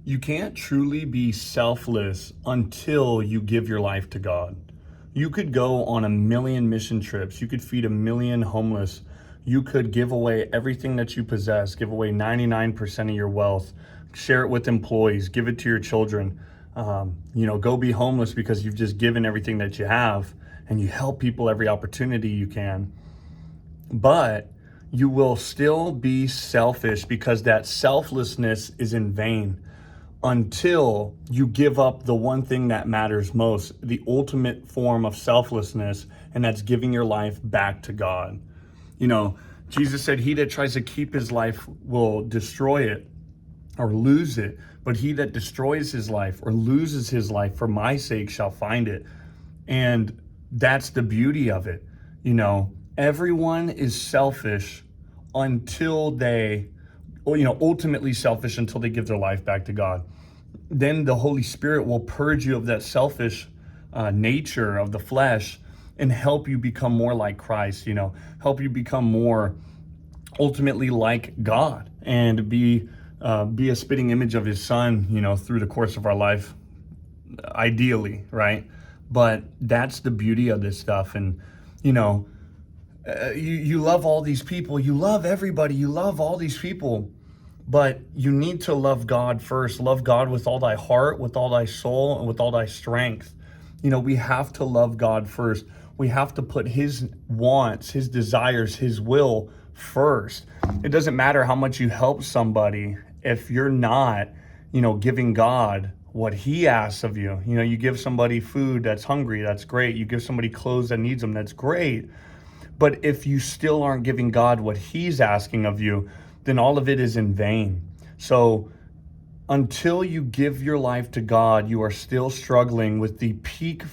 You can't truly be selfless until you give your life to God. You could go on a million mission trips. You could feed a million homeless. You could give away everything that you possess, give away 99% of your wealth, share it with employees, give it to your children. Go be homeless because you've just given everything that you have and you help people every opportunity you can. But you will still be selfish because that selflessness is in vain until you give up the one thing that matters most, the ultimate form of selflessness, and that's giving your life back to God. Jesus said, he that tries to keep his life will destroy it or lose it, but he that destroys his life or loses his life for my sake shall find it. And that's the beauty of it. Everyone is selfish until they ultimately selfish until they give their life back to God. Then the Holy Spirit will purge you of that selfish nature of the flesh and help you become more like Christ, help you become more ultimately like God and be a spitting image of his son, through the course of our life, ideally, right? But that's the beauty of this stuff. And, you love all these people, you love everybody, you love all these people, but you need to love God first. Love God with all thy heart, with all thy soul, and with all thy strength. We have to love God first. We have to put his wants, his desires, his will first. It doesn't matter how much you help somebody if you're not, giving God what he asks of you. You give somebody food that's hungry, that's great. You give somebody clothes that needs them, that's great. But if you still aren't giving God what he's asking of you, then all of it is in vain. So until you give your life to God, you are still struggling with the peak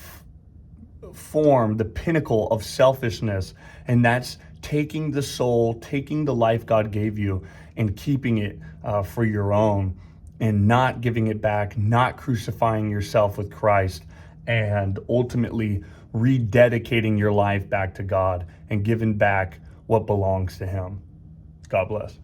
form, the pinnacle of selfishness. And that's taking the soul, taking the life God gave you and keeping it for your own and not giving it back, not crucifying yourself with Christ, and ultimately rededicating your life back to God and giving back what belongs to him. God bless.